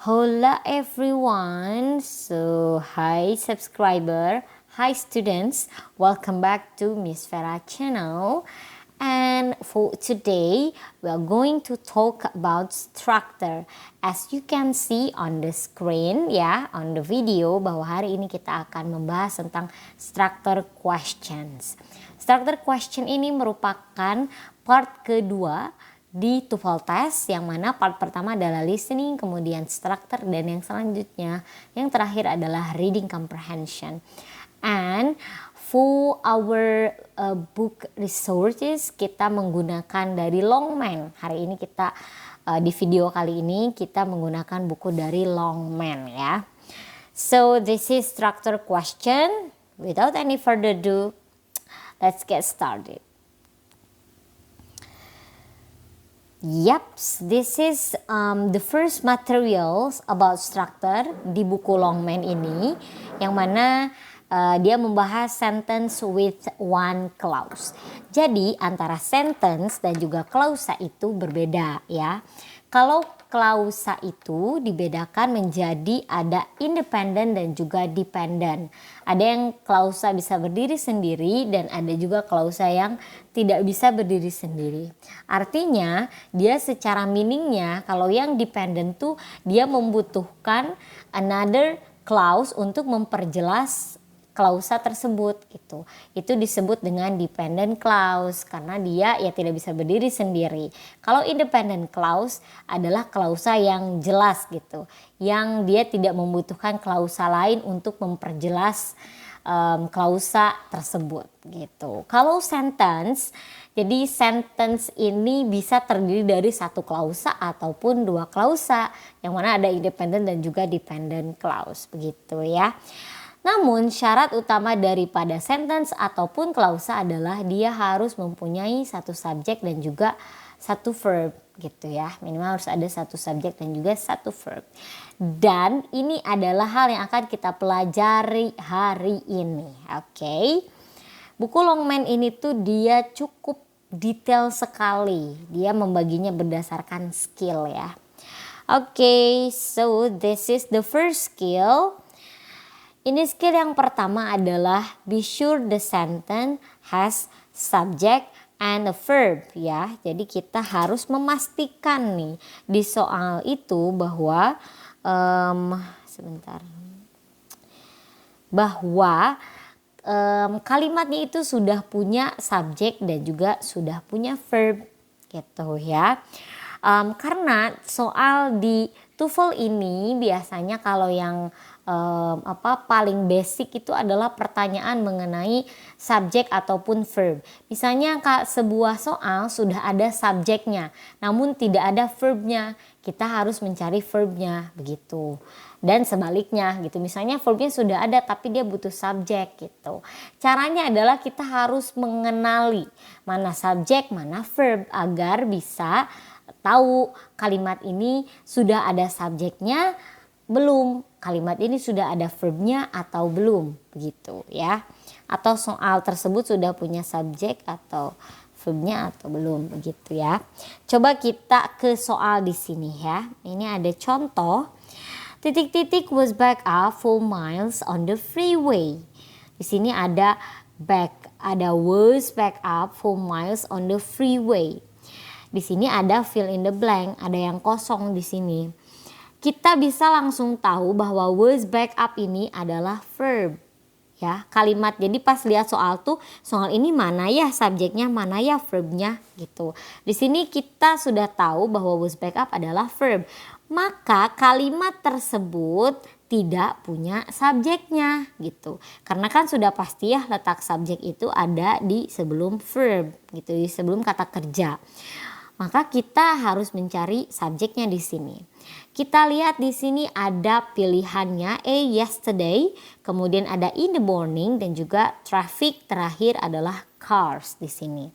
Hola everyone. So, hi subscriber, hi students. Welcome back to Miss Vera channel. And for today, we are going to talk about structure. As you can see on the screen ya, on the video, bahwa hari ini kita akan membahas tentang structure questions. Structure question ini merupakan part kedua di TOEFL test, yang mana part pertama adalah listening, kemudian structure, dan yang selanjutnya yang terakhir adalah reading comprehension. And for our book resources, kita menggunakan dari Longman. Hari ini kita di video kali ini kita menggunakan buku dari Longman ya. So this is structure question. Without any further ado, let's get started. Yep, this is the first materials about structure di buku Longman ini, yang mana dia membahas sentence with one clause. Jadi antara sentence dan juga klausa itu berbeda ya. Kalau klausa itu dibedakan menjadi ada independent dan juga dependent. Ada yang klausa bisa berdiri sendiri dan ada juga klausa yang tidak bisa berdiri sendiri. Artinya dia secara meaningnya, kalau yang dependent tuh dia membutuhkan another clause untuk memperjelas klausa tersebut gitu. Itu disebut dengan dependent clause karena dia ya tidak bisa berdiri sendiri. Kalau independent clause adalah klausa yang jelas gitu, yang dia tidak membutuhkan klausa lain untuk memperjelas klausa tersebut gitu. Kalau sentence, jadi sentence ini bisa terdiri dari satu klausa ataupun dua klausa, yang mana ada independent dan juga dependent clause begitu ya. Namun syarat utama daripada sentence ataupun klausa adalah dia harus mempunyai satu subjek dan juga satu verb gitu ya. Minimal harus ada satu subjek dan juga satu verb. Dan ini adalah hal yang akan kita pelajari hari ini. Oke. Buku Longman ini tuh dia cukup detail sekali. Dia membaginya berdasarkan skill ya. Oke, so this is the first skill. Ini skill yang pertama adalah be sure the sentence has subject and a verb ya. Jadi kita harus memastikan nih di soal itu bahwa kalimatnya itu sudah punya subject dan juga sudah punya verb gitu ya. Karena soal di TOEFL ini biasanya kalau yang paling basic itu adalah pertanyaan mengenai subjek ataupun verb. Misalnya sebuah soal sudah ada subjeknya namun tidak ada verbnya, kita harus mencari verbnya begitu. Dan sebaliknya gitu, misalnya verbnya sudah ada tapi dia butuh subjek gitu. Caranya adalah kita harus mengenali mana subjek mana verb agar bisa tahu kalimat ini sudah ada subjeknya belum, kalimat ini sudah ada verbnya atau belum begitu ya, atau soal tersebut sudah punya subjek atau verbnya atau belum begitu ya. Coba kita ke soal di sini ya. Ini ada contoh, titik-titik was back up 4 miles on the freeway. Di sini ada was back up 4 miles on the freeway. Di sini ada fill in the blank, ada yang kosong di sini. Kita bisa langsung tahu bahwa was back up ini adalah verb ya, kalimat. Jadi pas lihat soal tuh, soal ini mana ya subjeknya, mana ya verbnya gitu. Di sini kita sudah tahu bahwa was back up adalah verb. Maka kalimat tersebut tidak punya subjeknya gitu. Karena kan sudah pasti ya letak subjek itu ada di sebelum verb gitu, di sebelum kata kerja. Maka kita harus mencari subjeknya di sini. Kita lihat di sini ada pilihannya A yesterday, kemudian ada in the morning dan juga traffic, terakhir adalah cars di sini.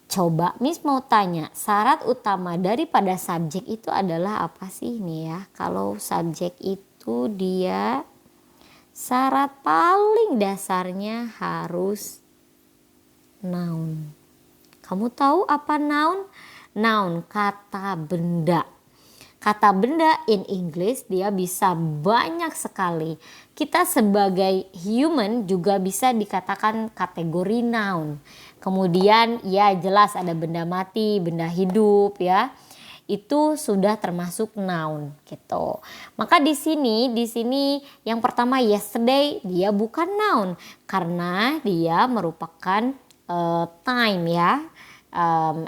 Coba Miss mau tanya, syarat utama daripada subjek itu adalah apa sih nih ya? Kalau subjek itu dia syarat paling dasarnya harus noun. Kamu tahu apa noun? Noun, kata benda. Kata benda in English dia bisa banyak sekali. Kita sebagai human juga bisa dikatakan kategori noun. Kemudian ya jelas ada benda mati, benda hidup ya. Itu sudah termasuk noun gitu. Maka di sini yang pertama yesterday dia bukan noun karena dia merupakan time ya.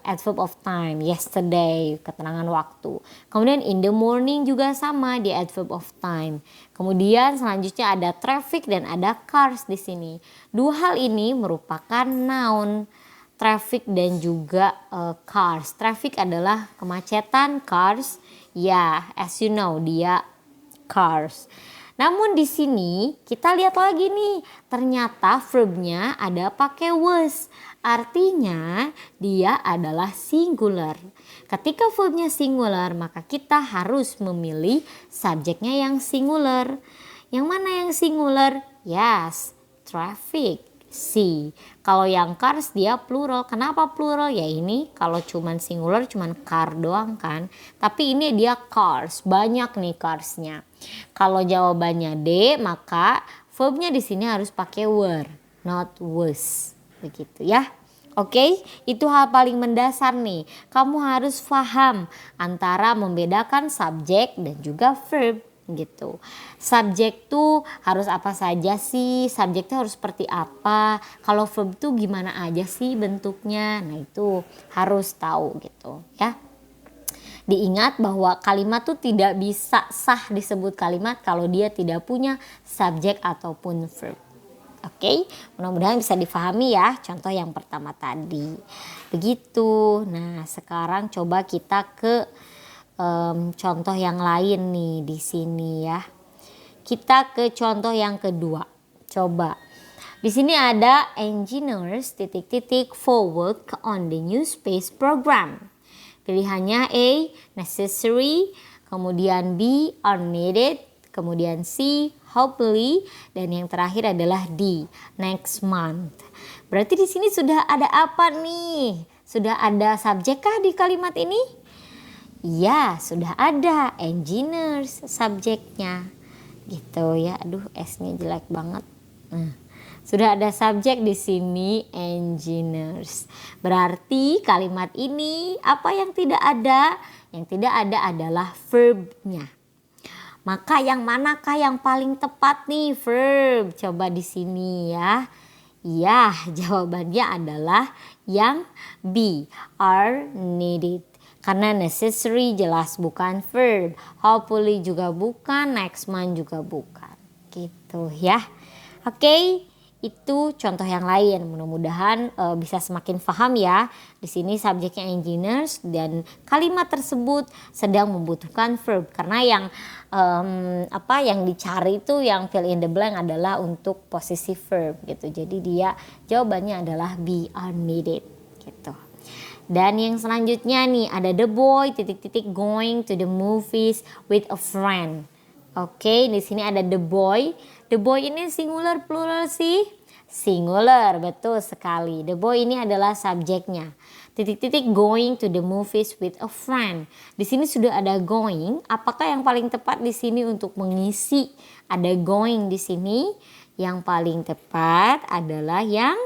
Adverb of time, yesterday, keterangan waktu. Kemudian in the morning juga sama, di adverb of time. Kemudian selanjutnya ada traffic dan ada cars di sini. Dua hal ini merupakan noun, traffic dan juga cars. Traffic adalah kemacetan, cars ya as you know dia cars. Namun di sini kita lihat lagi nih, ternyata verbnya ada pakai was. Artinya dia adalah singular. Ketika verbnya singular maka kita harus memilih subjeknya yang singular. Yang mana yang singular? Yes, traffic. C. Kalau yang cars dia plural. Kenapa plural? Ya ini kalau cuman singular cuman car doang kan. Tapi ini dia cars. Banyak nih carsnya. Kalau jawabannya D maka verbnya di sini harus pakai were, not was. Begitu ya. Oke, itu hal paling mendasar nih. Kamu harus paham antara membedakan subjek dan juga verb gitu. Subjek tuh harus apa saja sih? Subjek tuh harus seperti apa? Kalau verb tuh gimana aja sih bentuknya? Nah, itu harus tahu gitu ya. Diingat bahwa kalimat tuh tidak bisa sah disebut kalimat kalau dia tidak punya subjek ataupun verb. Oke, mudah-mudahan bisa difahami ya contoh yang pertama tadi. Begitu. Nah, sekarang coba kita ke contoh yang lain nih di sini ya. Kita ke contoh yang kedua. Coba. Di sini ada engineers ... for work on the new space program. Pilihannya A, necessary, kemudian B, are needed, kemudian C, hopefully, dan yang terakhir adalah D, next month. Berarti di sini sudah ada apa nih? Sudah ada subjek kah di kalimat ini? Ya, sudah ada engineers subjeknya. Gitu ya. Aduh, S-nya jelek banget. Sudah ada subjek di sini engineers. Berarti kalimat ini apa yang tidak ada? Yang tidak ada adalah verbnya. Maka yang manakah yang paling tepat nih verb? Coba di sini ya. Ya, jawabannya adalah yang B, are needed. Karena necessary jelas bukan verb. Hopefully juga bukan, next month juga bukan. Gitu ya. Oke. Itu contoh yang lain. Mudah-mudahan bisa semakin paham ya. Di sini subjeknya engineers dan kalimat tersebut sedang membutuhkan verb karena yang dicari itu yang fill in the blank adalah untuk posisi verb gitu. Jadi dia jawabannya adalah be are needed gitu. Dan yang selanjutnya nih ada the boy ... going to the movies with a friend. Oke, di sini ada the boy. The boy ini singular plural sih? Singular, betul sekali. The boy ini adalah subjeknya. ... going to the movies with a friend. Di sini sudah ada going. Apakah yang paling tepat di sini untuk mengisi ada going di sini? Yang paling tepat adalah yang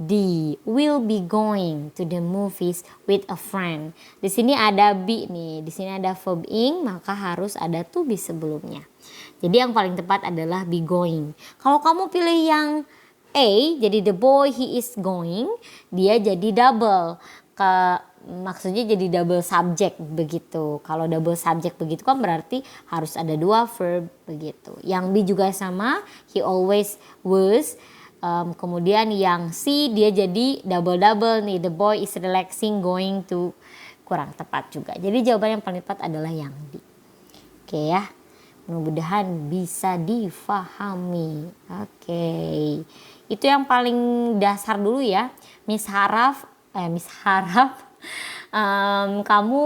D, will be going to the movies with a friend. Di sini ada be nih, di sini ada verb ing, maka harus ada to be sebelumnya. Jadi yang paling tepat adalah be going. Kalau kamu pilih yang A, jadi the boy he is going, dia jadi double. Maksudnya jadi double subject begitu. Kalau double subject begitu kan berarti harus ada dua verb begitu. Yang B juga sama, he always was. Kemudian yang C dia jadi double nih, the boy is relaxing going to, kurang tepat juga. Jadi jawaban yang paling tepat adalah yang D. Oke ya, mudah-mudahan bisa difahami. Oke, itu yang paling dasar dulu ya. Miss harap kamu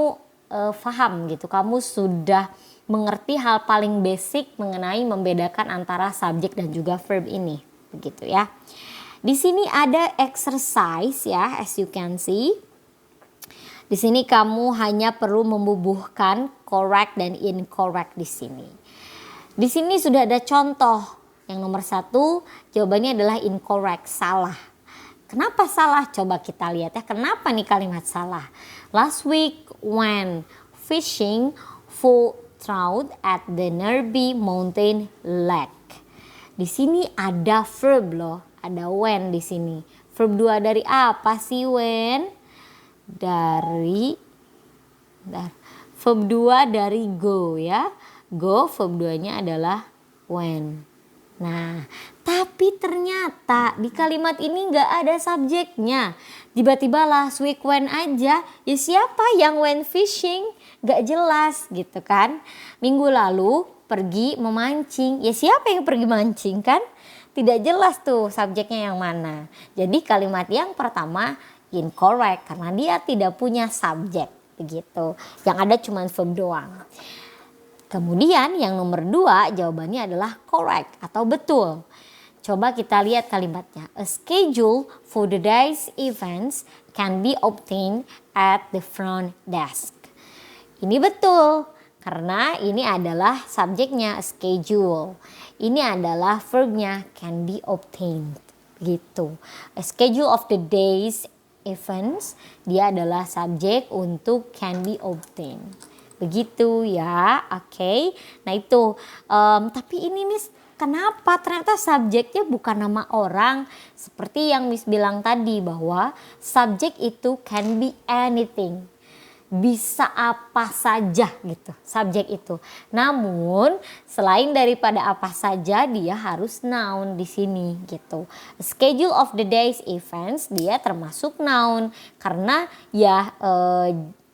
paham gitu, kamu sudah mengerti hal paling basic mengenai membedakan antara subjek dan juga verb ini. Begitu ya. Di sini ada exercise ya, as you can see. Di sini kamu hanya perlu membubuhkan correct dan incorrect di sini. Di sini sudah ada contoh. Yang nomor 1 jawabannya adalah incorrect, salah. Kenapa salah? Coba kita lihat ya. Kenapa nih kalimat salah? Last week when fishing for trout at the nearby mountain lake. Di sini ada verb loh, ada when di sini. Verb 2 dari apa sih when? Verb 2 dari go ya. Go verb 2-nya adalah when. Nah, tapi ternyata di kalimat ini nggak ada subjeknya. Tiba-tiba last week when aja. Ya siapa yang went fishing? Nggak jelas gitu kan. Minggu lalu pergi memancing. Ya siapa yang pergi mancing kan? Tidak jelas tuh subjeknya yang mana. Jadi kalimat yang pertama incorrect karena dia tidak punya subjek begitu. Yang ada cuma verb doang. Kemudian yang nomor 2 jawabannya adalah correct atau betul. Coba kita lihat kalimatnya. A schedule for the day's events can be obtained at the front desk. Ini betul karena ini adalah subjeknya schedule. Ini adalah verbnya can be obtained. Gitu. A schedule of the day's events dia adalah subjek untuk can be obtained. Begitu ya, oke. Nah itu, tapi ini Miss, kenapa ternyata subjeknya bukan nama orang? Seperti yang Miss bilang tadi bahwa subjek itu can be anything. Bisa apa saja gitu, subjek itu. Namun selain daripada apa saja dia harus noun di sini gitu. Schedule of the day's events dia termasuk noun karena ya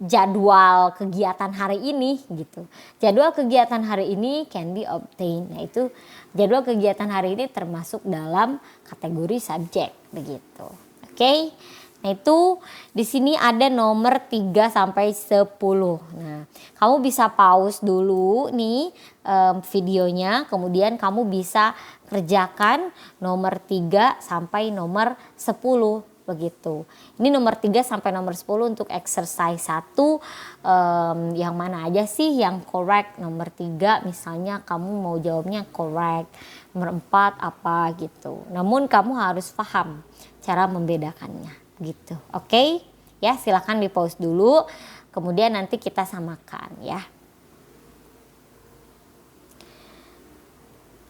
jadwal kegiatan hari ini gitu. Jadwal kegiatan hari ini can be obtained. Nah itu jadwal kegiatan hari ini termasuk dalam kategori subjek begitu. Oke. Nah itu di sini ada nomor 3 sampai 10. Nah, kamu bisa pause dulu nih videonya, kemudian kamu bisa kerjakan nomor 3 sampai nomor 10 begitu. Ini nomor 3 sampai nomor 10 untuk exercise 1 yang mana aja sih yang correct. Nomor 3 misalnya kamu mau jawabnya correct. Nomor 4 apa gitu. Namun kamu harus paham cara membedakannya gitu. Oke? Ya, silakan di pause dulu. Kemudian nanti kita samakan ya.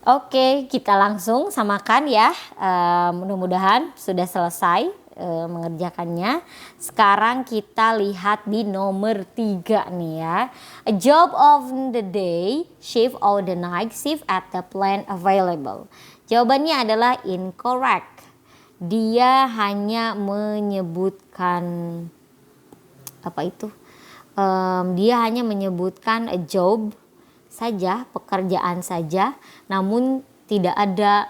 Oke, kita langsung samakan ya. Mudah-mudahan sudah selesai mengerjakannya. Sekarang kita lihat di nomor 3 nih ya. A job of the day, shift or the night shift at the plant available. Jawabannya adalah incorrect. Dia hanya menyebutkan apa itu? Dia hanya menyebutkan a job saja, pekerjaan saja, namun tidak ada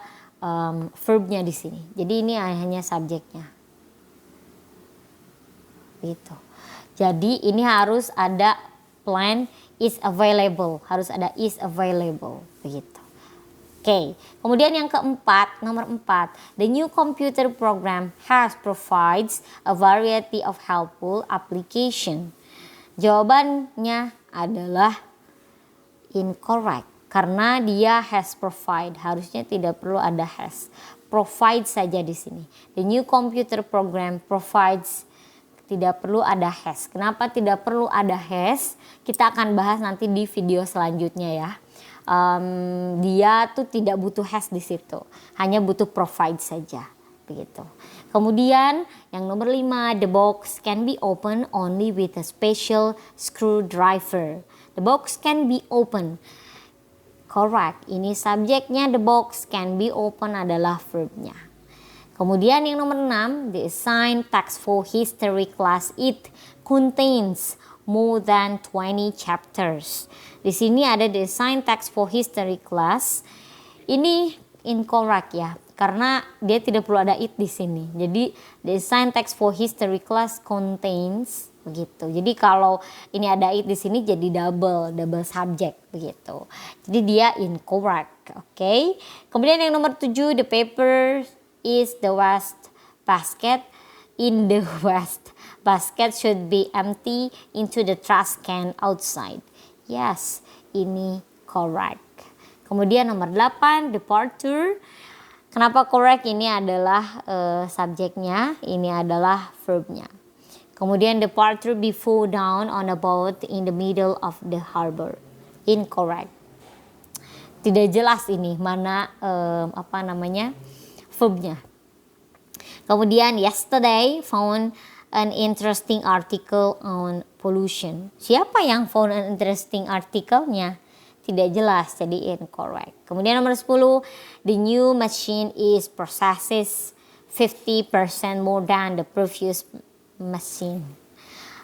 verbnya di sini. Jadi ini hanya subjeknya. Gitu. Jadi ini harus ada plan is available, harus ada is available begitu. Oke, kemudian yang keempat, nomor 4, the new computer program has provides a variety of helpful application. Jawabannya adalah incorrect karena dia has provide, harusnya tidak perlu ada has. Provide saja di sini. The new computer program provides, tidak perlu ada has. Kenapa tidak perlu ada has? Kita akan bahas nanti di video selanjutnya ya. Dia tuh tidak butuh has di situ, hanya butuh provide saja begitu. Kemudian yang nomor 5, the box can be opened only with a special screwdriver. The box can be open. Correct. Ini subjeknya, the box can be open adalah verbnya. Kemudian yang nomor 6, the assigned text for history class, it contains more than 20 chapters. Di sini ada the assigned text for history class. Ini incorrect ya, karena dia tidak perlu ada it di sini. Jadi the assigned text for history class contains begitu. Jadi kalau ini ada it di sini jadi double subject begitu. Jadi dia incorrect. Oke. Kemudian yang nomor 7, the paper is the waste basket in the waste Basket should be empty into the trash can outside. Yes, ini correct. Kemudian nomor 8, departure. Kenapa correct? Ini adalah subjeknya, ini adalah verbnya. Kemudian departure before down on a boat in the middle of the harbor. Incorrect. Tidak jelas ini mana verbnya. Kemudian yesterday found an interesting article on pollution. Siapa yang found an interesting article-nya? Tidak jelas, jadi incorrect. Kemudian nomor 10, the new machine is processes 50% more than the previous machine.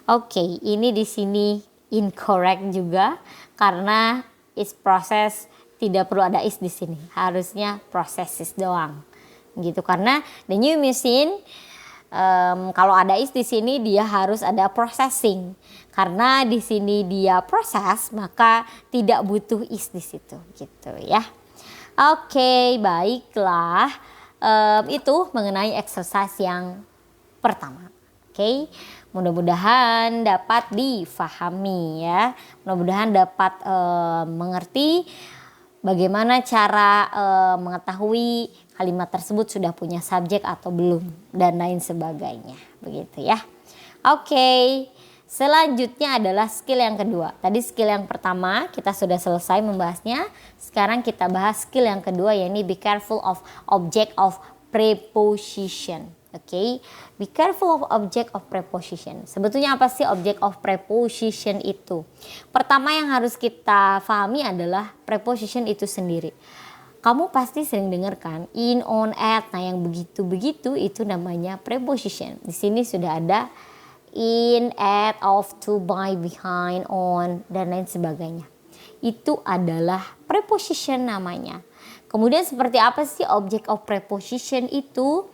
Oke, ini di sini incorrect juga karena is process, tidak perlu ada is di sini. Harusnya processes doang. Gitu, karena the new machine kalau ada is di sini dia harus ada processing. Karena di sini dia proses, maka tidak butuh is di situ, gitu ya. Oke, baiklah. Itu mengenai exercise yang pertama. Oke, mudah-mudahan dapat difahami ya. Mudah-mudahan dapat mengerti bagaimana cara mengetahui kalimat tersebut sudah punya subjek atau belum dan lain sebagainya. Begitu ya. Oke, selanjutnya adalah skill yang kedua. Tadi skill yang pertama kita sudah selesai membahasnya. Sekarang kita bahas skill yang kedua, yaitu be careful of object of preposition. Oke, be careful of object of preposition. Sebetulnya apa sih object of preposition itu? Pertama yang harus kita pahami adalah preposition itu sendiri. Kamu pasti sering dengar kan, in, on, at. Nah, yang begitu-begitu itu namanya preposition. Di sini sudah ada in, at, of, to, by, behind, on, dan lain sebagainya. Itu adalah preposition namanya. Kemudian seperti apa sih object of preposition itu?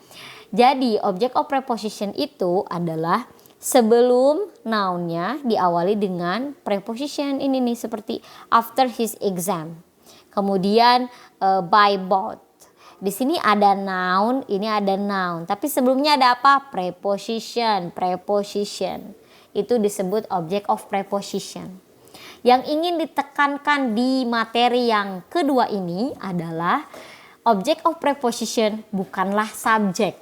Jadi object of preposition itu adalah sebelum noun-nya diawali dengan preposition ini nih, seperti after his exam. Kemudian by boat. Di sini ada noun, ini ada noun. Tapi sebelumnya ada apa? Preposition. Preposition. Itu disebut object of preposition. Yang ingin ditekankan di materi yang kedua ini adalah object of preposition bukanlah subjek.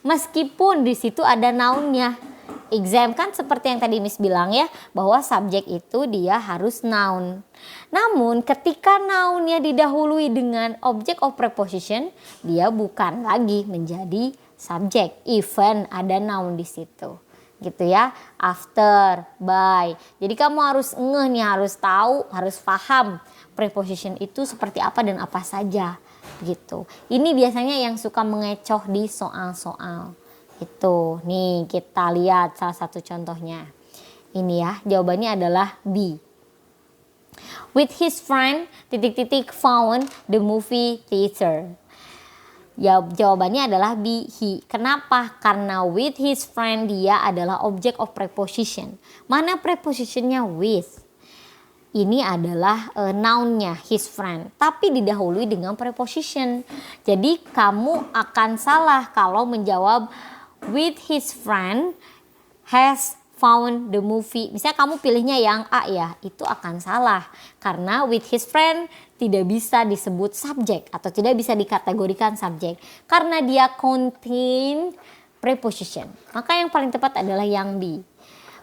Meskipun di situ ada nounnya. Exam kan seperti yang tadi Miss bilang ya, bahwa subjek itu dia harus noun. Namun ketika nounnya didahului dengan object of preposition, dia bukan lagi menjadi subjek, even ada noun di situ. Gitu ya, after, by. Jadi kamu harus ngeh nih, harus tahu, harus paham preposition itu seperti apa dan apa saja. Gitu. Ini biasanya yang suka mengecoh di soal-soal. Itu. Nih kita lihat salah satu contohnya. Ini ya, jawabannya adalah B. With his friend found the movie theater. Ya, jawabannya adalah B, he. Kenapa? Karena with his friend dia adalah object of preposition. Mana prepositionnya with? Ini adalah noun-nya, his friend. Tapi didahului dengan preposition. Jadi kamu akan salah kalau menjawab with his friend has found the movie. Misalnya kamu pilihnya yang A ya, itu akan salah. Karena with his friend tidak bisa disebut subjek atau tidak bisa dikategorikan subjek. Karena dia contain preposition. Maka yang paling tepat adalah yang B.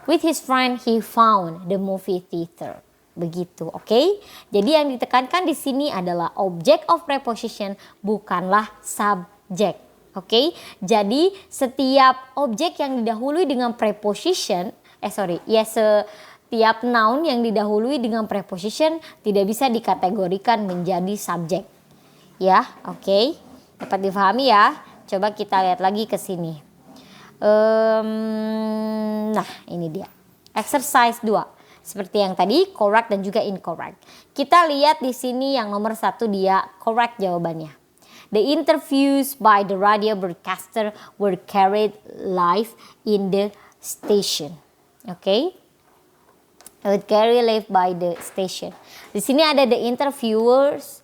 With his friend he found the movie theater. Begitu, oke? Jadi yang ditekankan di sini adalah object of preposition, bukanlah subjek. Oke? Jadi setiap objek yang didahului dengan preposition, setiap noun yang didahului dengan preposition tidak bisa dikategorikan menjadi subjek. Ya, oke? Dapat difahami ya? Coba kita lihat lagi ke sini. Nah, ini dia. Exercise 2. Seperti yang tadi, correct dan juga incorrect. Kita lihat di sini yang nomor 1 dia correct jawabannya. The interviews by the radio broadcaster were carried live in the station. Oke? Would carry live by the station. Di sini ada the interviews.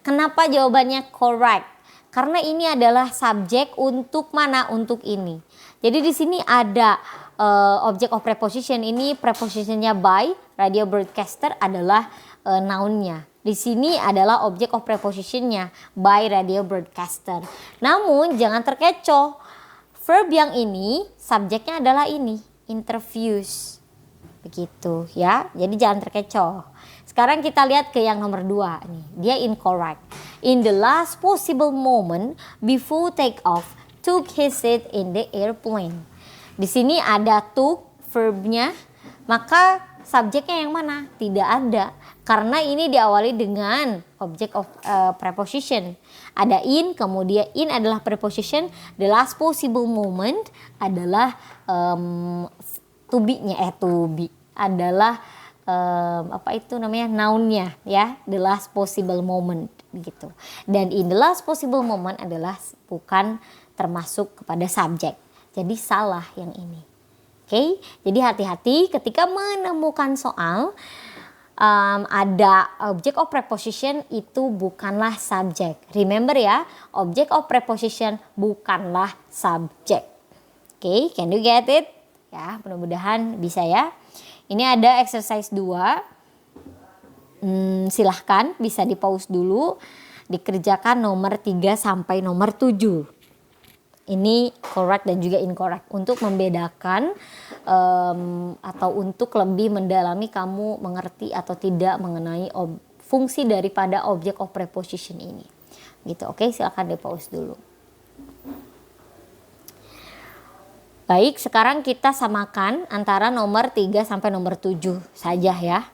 Kenapa jawabannya correct? Karena ini adalah subjek untuk mana? Untuk ini. Jadi di sini ada object of preposition, ini prepositionnya by, radio broadcaster adalah nounnya. Di sini adalah object of prepositionnya by radio broadcaster. Namun jangan terkecoh, verb yang ini subjeknya adalah ini, interviews. Begitu ya, jadi jangan terkecoh. Sekarang kita lihat ke yang nomor 2 nih, dia incorrect. In the last possible moment before take off, took his seat in the airplane. Di sini ada took verbnya, maka subjeknya yang mana? Tidak ada, karena ini diawali dengan object of preposition. Ada in, kemudian in adalah preposition, the last possible moment adalah to be-nya, adalah apa itu namanya, noun-nya ya, the last possible moment gitu. Dan in the last possible moment adalah bukan termasuk kepada subjek. Jadi salah yang ini. Oke, jadi hati-hati ketika menemukan soal ada object of preposition itu bukanlah subjek. Remember ya, object of preposition bukanlah subjek. Oke, can you get it? Ya, mudah-mudahan bisa ya. Ini ada exercise 2. Silahkan bisa di pause dulu, dikerjakan nomor 3 sampai nomor 7. Ini correct dan juga incorrect untuk membedakan atau untuk lebih mendalami kamu mengerti atau tidak mengenai fungsi daripada object of preposition ini. Gitu, oke, silakan di pause dulu. Baik, sekarang kita samakan antara nomor 3 sampai nomor 7 saja ya.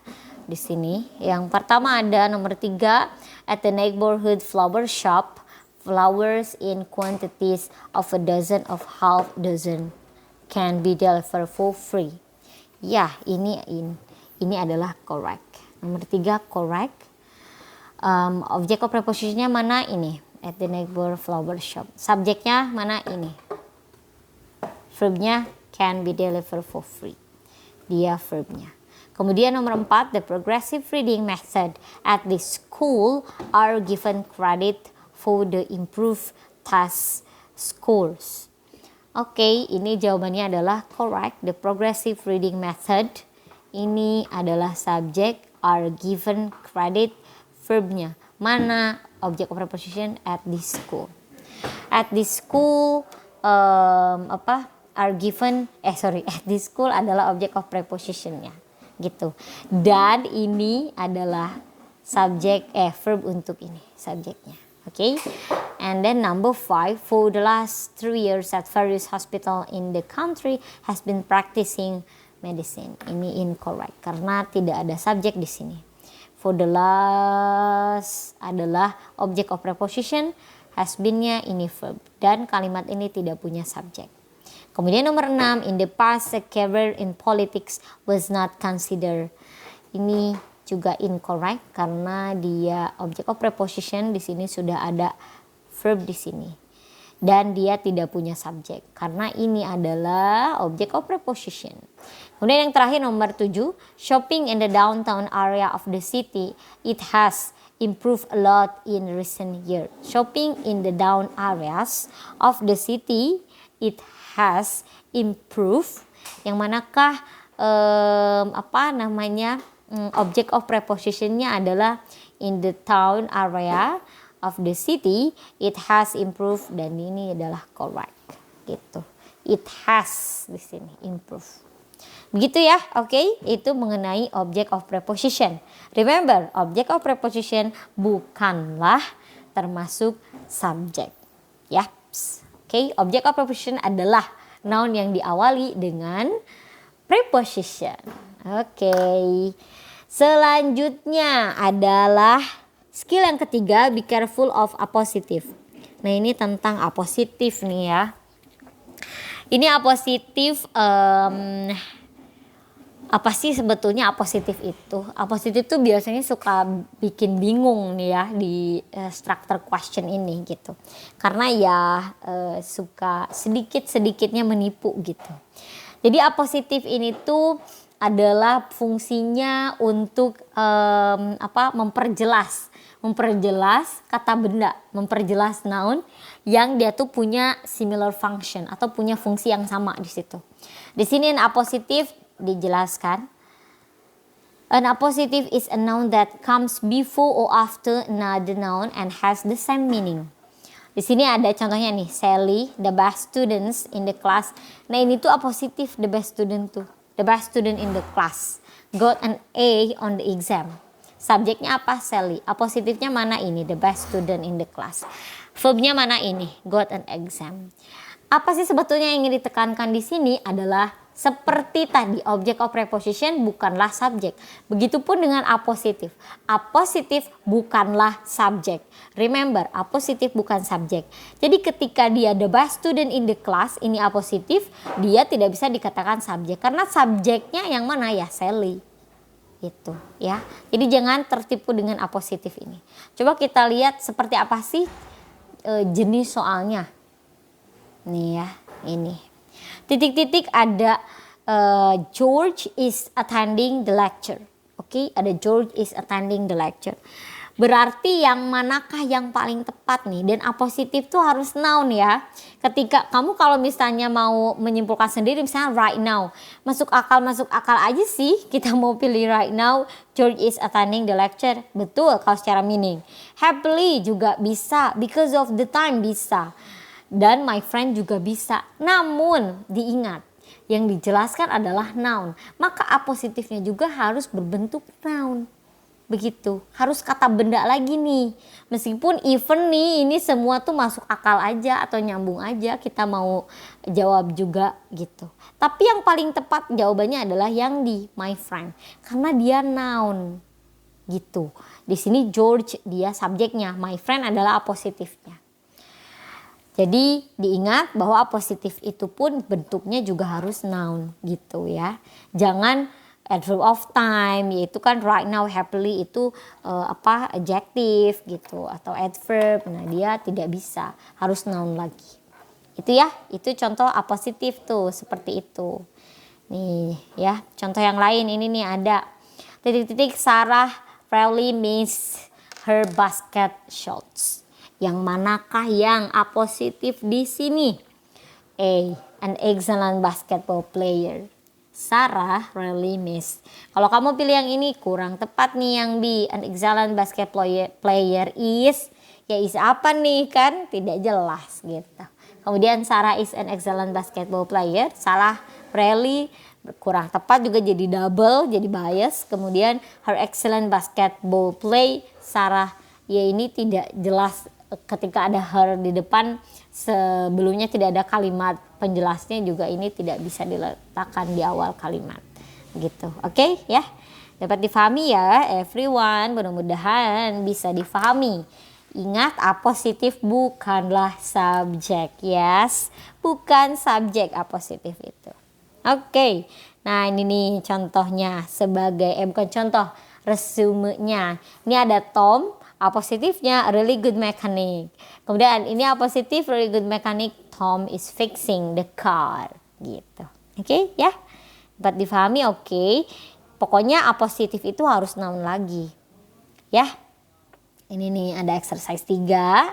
Di sini yang pertama ada nomor 3, at the neighborhood flower shop, flowers in quantities of a dozen of half dozen can be delivered for free. Ya, ini adalah correct. Nomor 3 correct. Object of prepositionnya mana? Ini, at the neighborhood flower shop. Subjeknya mana? Ini. Verbnya can be delivered for free. Dia verbnya. Kemudian nomor 4, the progressive reading method at this school are given credit for the improved test scores. Oke, ini jawabannya adalah correct. The progressive reading method ini adalah subject, are given credit, verbnya. Mana object of preposition? At this school. At this school are given at this school adalah object of prepositionnya gitu. Dan ini adalah subjek verb untuk ini subjeknya. Okay, and then number 5, for the last 3 years at various hospital in the country has been practicing medicine. Ini incorrect karena tidak ada subjek di sini. For the last adalah object of preposition, has been-nya ini verb dan kalimat ini tidak punya subjek. Kemudian nomor 6, in the past a career in politics was not considered. Ini juga incorrect karena dia object of preposition, di sini sudah ada verb di sini dan dia tidak punya subjek karena ini adalah object of preposition. Kemudian yang terakhir nomor 7, shopping in the downtown area of the city, it has improved a lot in recent years. Shopping in the down areas of the city, it has improved. Yang manakah object of prepositionnya adalah in the town area of the city, it has improved, dan ini adalah correct gitu. It has di sini improve. Begitu ya, oke? Itu mengenai object of preposition. Remember, object of preposition bukanlah termasuk subject. Ya, oke? Object of preposition adalah noun yang diawali dengan preposition. Oke. Selanjutnya adalah skill yang ketiga, be careful of appositive. Nah, ini tentang appositif nih ya. Ini appositif apa sih sebetulnya appositif itu? Appositif itu biasanya suka bikin bingung nih ya di structure question ini gitu. Karena ya suka sedikit-sedikitnya menipu gitu. Jadi appositif ini tuh adalah fungsinya untuk memperjelas kata benda, memperjelas noun yang dia tuh punya similar function atau punya fungsi yang sama di situ. Di sini an appositive dijelaskan. An appositive is a noun that comes before or after another noun and has the same meaning. Di sini ada contohnya nih, Sally, the best students in the class. Nah ini tuh appositive, the best student tuh. The best student in the class got an A on the exam. Subjeknya apa? Sally. Appositifnya mana ini? The best student in the class. Verbnya mana ini? Got an exam. Apa sih sebetulnya yang ingin ditekankan di sini adalah seperti tadi, object of preposition bukanlah subjek. Begitupun dengan appositif. Appositif bukanlah subjek. Remember, appositif bukan subjek. Jadi ketika dia the best student in the class, ini appositif, dia tidak bisa dikatakan subjek. Karena subjeknya yang mana ya? Sally. Itu ya. Jadi jangan tertipu dengan appositif ini. Coba kita lihat seperti apa sih jenis soalnya. Nih ya, ini. Titik-titik ada George is attending the lecture. Oke, ada George is attending the lecture. Berarti yang manakah yang paling tepat nih? Dan appositif tuh harus noun ya. Ketika kamu kalau misalnya mau menyimpulkan sendiri misalnya right now. Masuk akal aja sih kita mau pilih right now. George is attending the lecture. Betul kalau secara meaning. Happily juga bisa. Because of the time bisa. Dan my friend juga bisa. Namun diingat yang dijelaskan adalah noun. Maka appositifnya juga harus berbentuk noun. Begitu. Harus kata benda lagi nih. Meskipun even nih ini semua tuh masuk akal aja atau nyambung aja kita mau jawab juga gitu. Tapi yang paling tepat jawabannya adalah yang di my friend. Karena dia noun. Gitu. Di sini George dia subjeknya. My friend adalah appositifnya. Jadi diingat bahwa appositif itu pun bentuknya juga harus noun gitu ya. Jangan adverb of time, yaitu kan right now, happily itu adjective gitu atau adverb. Nah dia tidak bisa, harus noun lagi. Itu ya, itu contoh appositif tuh seperti itu. Nih ya, contoh yang lain ini nih ada titik-titik Sarah really missed her basket shots. Yang manakah yang appositif di sini? A. An excellent basketball player. Sarah really missed. Kalau kamu pilih yang ini kurang tepat nih yang B. An excellent basketball player is. Ya is apa nih kan? Tidak jelas gitu. Kemudian Sarah is an excellent basketball player. Sarah really kurang tepat juga jadi double, jadi bias. Kemudian her excellent basketball play. Sarah ya ini tidak jelas. Ketika ada her di depan sebelumnya tidak ada kalimat penjelasnya juga ini tidak bisa diletakkan di awal kalimat gitu. Oke ya, dapat difahami ya everyone, mudah-mudahan bisa difahami. Ingat appositif bukanlah subjek, yes, bukan subjek appositif itu. Oke, nah ini nih contohnya sebagai bukan contoh, resumenya. Ini ada Tom. Appositifnya really good mechanic. Kemudian ini appositif really good mechanic. Tom is fixing the car. Gitu. Oke ya. Dapat difahami oke. Pokoknya appositif itu harus noun lagi. Ya. Ini nih ada exercise 3.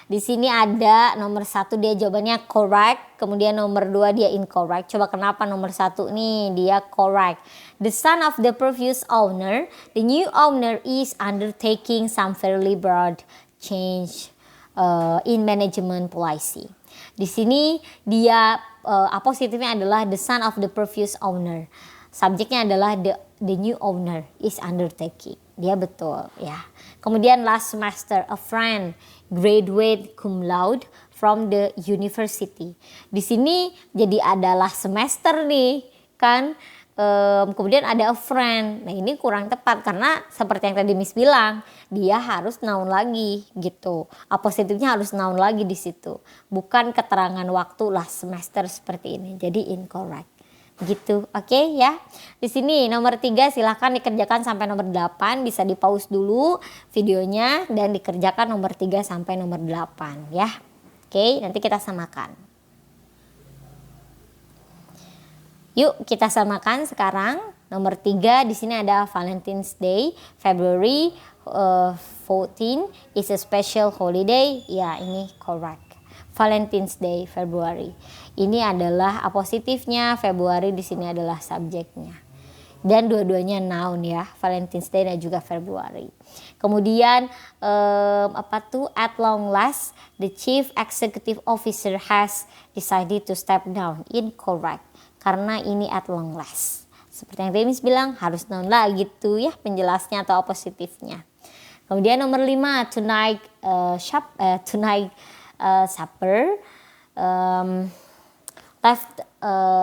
Di sini ada nomor 1 dia jawabannya correct. Kemudian nomor 2 dia incorrect. Coba kenapa nomor 1 nih dia correct. The son of the previous owner, the new owner is undertaking some fairly broad change in management policy. Di sini dia appositifnya adalah the son of the previous owner. Subjeknya adalah the new owner is undertaking. Dia betul ya. Kemudian last semester a friend graduate cum laude from the university. Di sini jadi ada last semester nih kan. Kemudian ada a friend. Nah ini kurang tepat karena seperti yang tadi Miss bilang, dia harus noun lagi gitu. Appositifnya harus noun lagi di situ. Bukan keterangan waktu last semester seperti ini. Jadi incorrect. Gitu. Oke ya. Di sini nomor 3 silahkan dikerjakan sampai nomor 8. Bisa di pause dulu videonya dan dikerjakan nomor 3 sampai nomor 8 ya. Oke, nanti kita samakan. Yuk kita samakan sekarang. Nomor 3 di sini ada Valentine's Day, February 14 is a special holiday. Ya ini correct. Valentine's Day, February. Ini adalah positifnya, Februari di sini adalah subjeknya. Dan dua-duanya noun ya, Valentine's Day dan juga Februari. Kemudian at long last the chief executive officer has decided to step down. Incorrect. Karena ini at long last. Seperti yang Remis bilang, harus noun lagi tuh ya penjelasnya atau positifnya. Kemudian nomor 5, tonight supper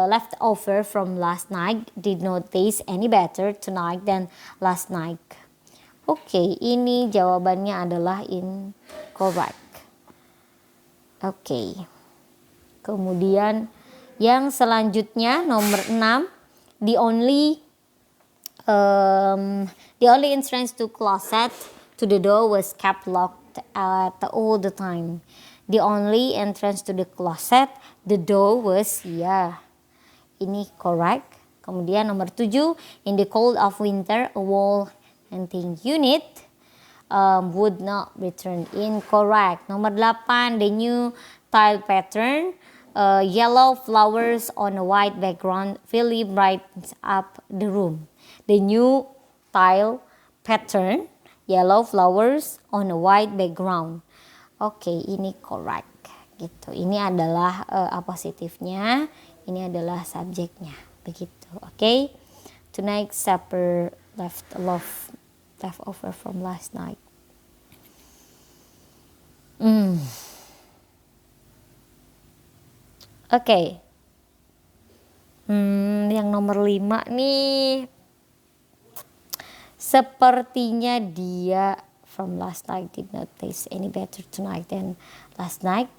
left over from last night did not taste any better tonight than last night. Oke, ini jawabannya adalah incorrect. Oke. Kemudian yang selanjutnya nomor 6, the only entrance to closet to the door was kept locked all the time. The only entrance to the closet, the door was, ini correct. Kemudian nomor 7, in the cold of winter, a wall hunting unit would not return. Incorrect. Nomor 8, the new tile pattern, yellow flowers on a white background really brightens up the room. The new tile pattern, yellow flowers on a white background. Oke, ini correct gitu. Ini adalah positifnya, ini adalah subjeknya, begitu. Oke. Tonight supper left over from last night. Oke. Yang nomor 5 nih sepertinya dia from last night did not taste any better tonight than last night.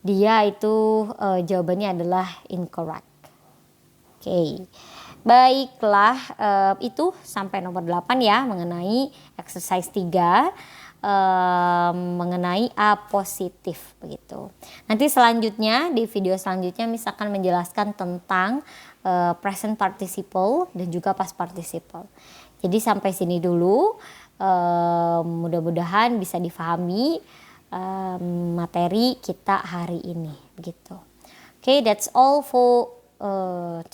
Dia itu jawabannya adalah incorrect. Oke. Baiklah, itu sampai nomor 8 ya mengenai exercise 3 mengenai A positif begitu. Nanti selanjutnya di video selanjutnya misalkan menjelaskan tentang present participle dan juga past participle. Jadi sampai sini dulu, mudah-mudahan bisa difahami materi kita hari ini begitu. Okay, that's all for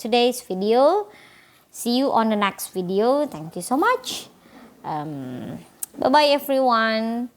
today's video. See you on the next video. Thank you so much. Bye bye everyone.